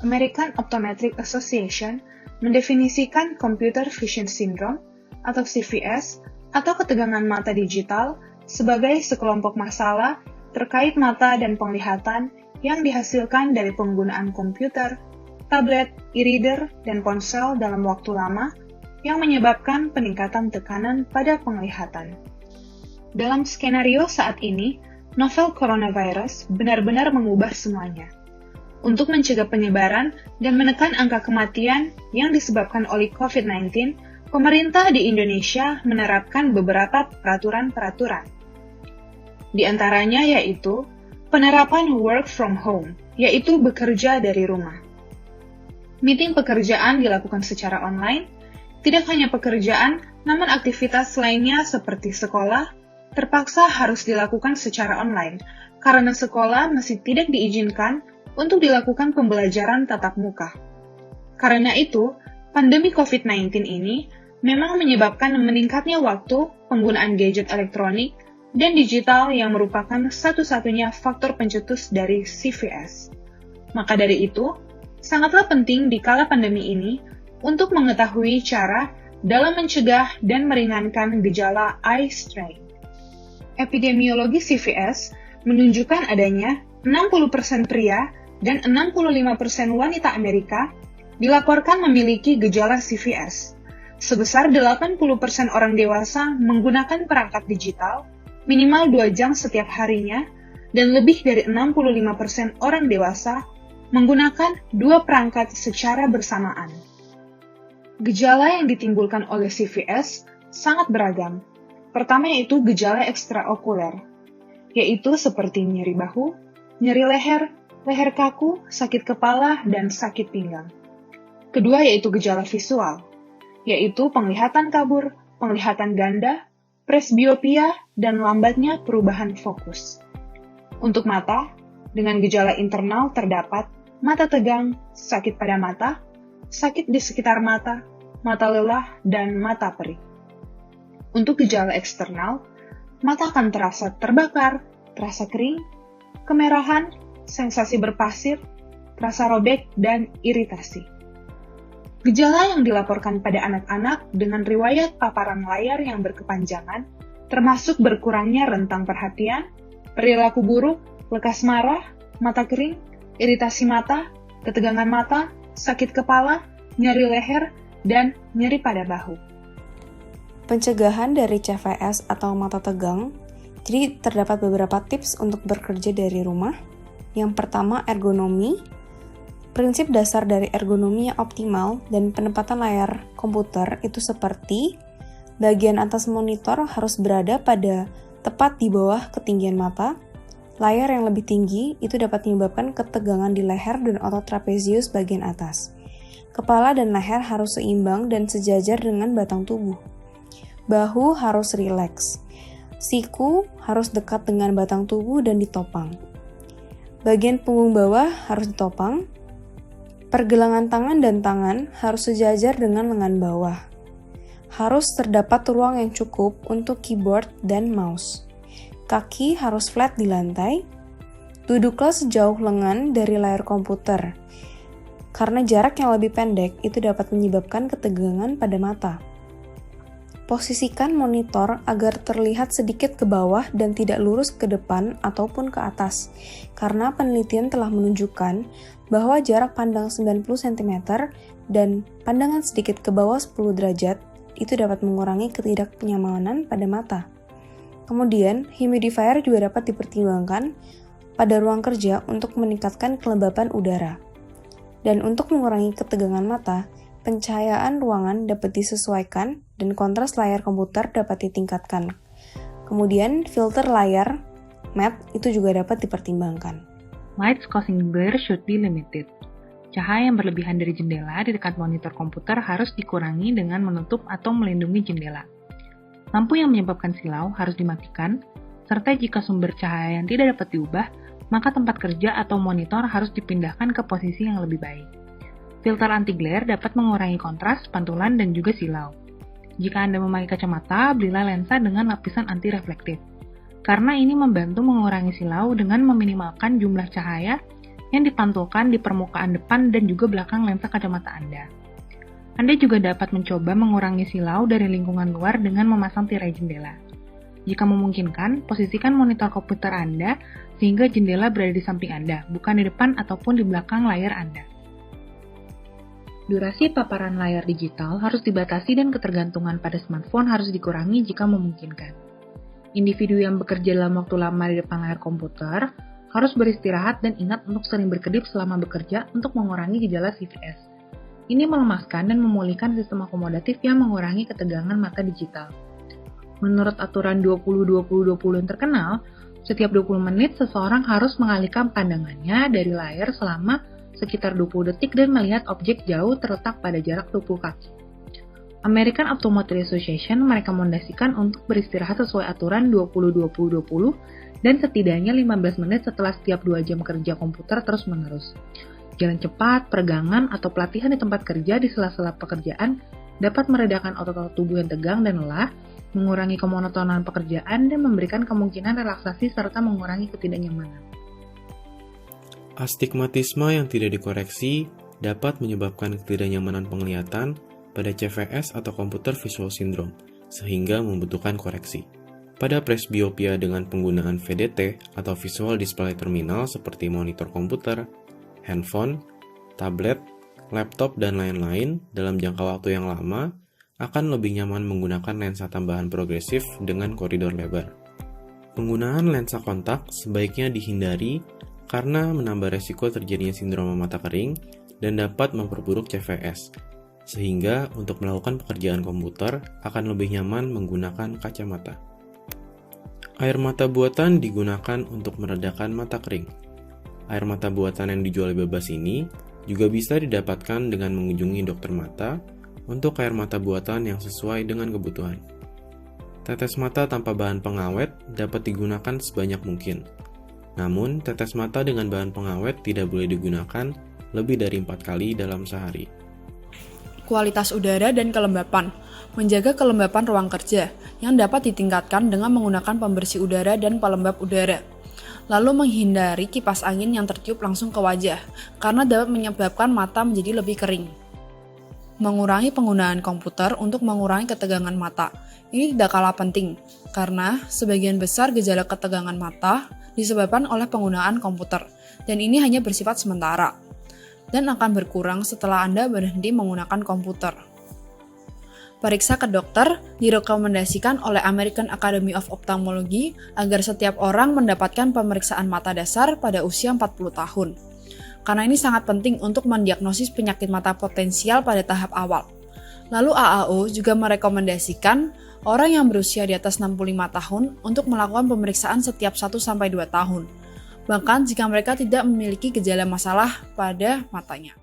American Optometric Association mendefinisikan Computer Vision Syndrome atau CVS atau ketegangan mata digital sebagai sekelompok masalah terkait mata dan penglihatan yang dihasilkan dari penggunaan komputer, tablet, e-reader, dan ponsel dalam waktu lama yang menyebabkan peningkatan tekanan pada penglihatan. Dalam skenario saat ini, novel coronavirus benar-benar mengubah semuanya. Untuk mencegah penyebaran dan menekan angka kematian yang disebabkan oleh COVID-19, pemerintah di Indonesia menerapkan beberapa peraturan-peraturan. Di antaranya yaitu penerapan work from home, yaitu bekerja dari rumah. Meeting pekerjaan dilakukan secara online, tidak hanya pekerjaan, namun aktivitas lainnya seperti sekolah, terpaksa harus dilakukan secara online, karena sekolah masih tidak diizinkan untuk dilakukan pembelajaran tatap muka. Karena itu, pandemi COVID-19 ini memang menyebabkan meningkatnya waktu penggunaan gadget elektronik dan digital yang merupakan satu-satunya faktor pencetus dari CVS. Maka dari itu, sangatlah penting di kala pandemi ini untuk mengetahui cara dalam mencegah dan meringankan gejala eye strain. Epidemiologi CVS menunjukkan adanya 60% pria dan 65% wanita Amerika dilaporkan memiliki gejala CVS. Sebesar 80% orang dewasa menggunakan perangkat digital minimal 2 jam setiap harinya, dan lebih dari 65% orang dewasa menggunakan 2 perangkat secara bersamaan. Gejala yang ditimbulkan oleh CVS sangat beragam. Pertama yaitu gejala ekstraokuler, yaitu seperti nyeri bahu, nyeri leher, leher kaku, sakit kepala, dan sakit pinggang. Kedua yaitu gejala visual, yaitu penglihatan kabur, penglihatan ganda, presbiopia, dan lambatnya perubahan fokus. Untuk mata, dengan gejala internal terdapat mata tegang, sakit pada mata, sakit di sekitar mata, mata lelah, dan mata perih. Untuk gejala eksternal, mata akan terasa terbakar, terasa kering, kemerahan, sensasi berpasir, rasa robek, dan iritasi. Gejala yang dilaporkan pada anak-anak dengan riwayat paparan layar yang berkepanjangan, termasuk berkurangnya rentang perhatian, perilaku buruk, lekas marah, mata kering, iritasi mata, ketegangan mata, sakit kepala, nyeri leher, dan nyeri pada bahu. Pencegahan dari CVS atau mata tegang, jadi terdapat beberapa tips untuk bekerja dari rumah. Yang pertama, ergonomi. Prinsip dasar dari ergonomi yang optimal dan penempatan layar komputer itu seperti bagian atas monitor harus berada pada tepat di bawah ketinggian mata. Layar yang lebih tinggi itu dapat menyebabkan ketegangan di leher dan otot trapezius bagian atas. Kepala dan leher harus seimbang dan sejajar dengan batang tubuh. Bahu harus rileks. Siku harus dekat dengan batang tubuh dan ditopang. Bagian punggung bawah harus ditopang. Pergelangan tangan dan tangan harus sejajar dengan lengan bawah. Harus terdapat ruang yang cukup untuk keyboard dan mouse. Kaki harus flat di lantai. Duduklah sejauh lengan dari layar komputer. Karena jarak yang lebih pendek itu dapat menyebabkan ketegangan pada mata. Posisikan monitor agar terlihat sedikit ke bawah dan tidak lurus ke depan ataupun ke atas, karena penelitian telah menunjukkan bahwa jarak pandang 90 cm dan pandangan sedikit ke bawah 10 derajat itu dapat mengurangi ketidaknyamanan pada mata. Kemudian, humidifier juga dapat dipertimbangkan pada ruang kerja untuk meningkatkan kelembapan udara. Dan untuk mengurangi ketegangan mata, pencahayaan ruangan dapat disesuaikan dan kontras layar komputer dapat ditingkatkan. Kemudian, filter layar matte itu juga dapat dipertimbangkan. Lights causing glare should be limited. Cahaya yang berlebihan dari jendela di dekat monitor komputer harus dikurangi dengan menutup atau melindungi jendela. Lampu yang menyebabkan silau harus dimatikan, serta jika sumber cahaya yang tidak dapat diubah, maka tempat kerja atau monitor harus dipindahkan ke posisi yang lebih baik. Filter anti-glare dapat mengurangi kontras, pantulan, dan juga silau. Jika Anda memakai kacamata, belilah lensa dengan lapisan anti-reflektif. Karena ini membantu mengurangi silau dengan meminimalkan jumlah cahaya yang dipantulkan di permukaan depan dan juga belakang lensa kacamata Anda. Anda juga dapat mencoba mengurangi silau dari lingkungan luar dengan memasang tirai jendela. Jika memungkinkan, posisikan monitor komputer Anda sehingga jendela berada di samping Anda, bukan di depan ataupun di belakang layar Anda. Durasi paparan layar digital harus dibatasi dan ketergantungan pada smartphone harus dikurangi jika memungkinkan. Individu yang bekerja dalam waktu lama di depan layar komputer harus beristirahat dan ingat untuk sering berkedip selama bekerja untuk mengurangi gejala CVS. Ini melemaskan dan memulihkan sistem akomodatif yang mengurangi ketegangan mata digital. Menurut aturan 20-20-20 yang terkenal, setiap 20 menit seseorang harus mengalihkan pandangannya dari layar selama sekitar 20 detik dan melihat objek jauh terletak pada jarak 20 kaki. American Optometry Association merekomendasikan untuk beristirahat sesuai aturan 20-20-20 dan setidaknya 15 menit setelah setiap 2 jam kerja komputer terus-menerus. Jalan cepat, peregangan, atau pelatihan di tempat kerja di sela-sela pekerjaan dapat meredakan otot-otot tubuh yang tegang dan lelah, mengurangi kemonotonan pekerjaan, dan memberikan kemungkinan relaksasi serta mengurangi ketidaknyamanan. Astigmatisme yang tidak dikoreksi dapat menyebabkan ketidaknyamanan penglihatan pada CVS atau Computer Visual Syndrome, sehingga membutuhkan koreksi. Pada presbiopia dengan penggunaan VDT atau Visual Display Terminal seperti monitor komputer, handphone, tablet, laptop, dan lain-lain dalam jangka waktu yang lama, akan lebih nyaman menggunakan lensa tambahan progresif dengan koridor lebar. Penggunaan lensa kontak sebaiknya dihindari karena menambah resiko terjadinya sindroma mata kering dan dapat memperburuk CVS, sehingga untuk melakukan pekerjaan komputer akan lebih nyaman menggunakan kacamata. Air mata buatan digunakan untuk meredakan mata kering. Air mata buatan yang dijual bebas ini juga bisa didapatkan dengan mengunjungi dokter mata untuk air mata buatan yang sesuai dengan kebutuhan. Tetes mata tanpa bahan pengawet dapat digunakan sebanyak mungkin. Namun, tetes mata dengan bahan pengawet tidak boleh digunakan lebih dari 4 kali dalam sehari. Kualitas udara dan kelembapan. Menjaga kelembapan ruang kerja yang dapat ditingkatkan dengan menggunakan pembersih udara dan pelembab udara. Lalu menghindari kipas angin yang tertiup langsung ke wajah, karena dapat menyebabkan mata menjadi lebih kering. Mengurangi penggunaan komputer untuk mengurangi ketegangan mata. Ini tidak kalah penting, karena sebagian besar gejala ketegangan mata disebabkan oleh penggunaan komputer, dan ini hanya bersifat sementara, dan akan berkurang setelah Anda berhenti menggunakan komputer. Periksa ke dokter direkomendasikan oleh American Academy of Ophthalmology agar setiap orang mendapatkan pemeriksaan mata dasar pada usia 40 tahun. Karena ini sangat penting untuk mendiagnosis penyakit mata potensial pada tahap awal. Lalu AAO juga merekomendasikan orang yang berusia di atas 65 tahun untuk melakukan pemeriksaan setiap 1-2 tahun. Bahkan jika mereka tidak memiliki gejala masalah pada matanya.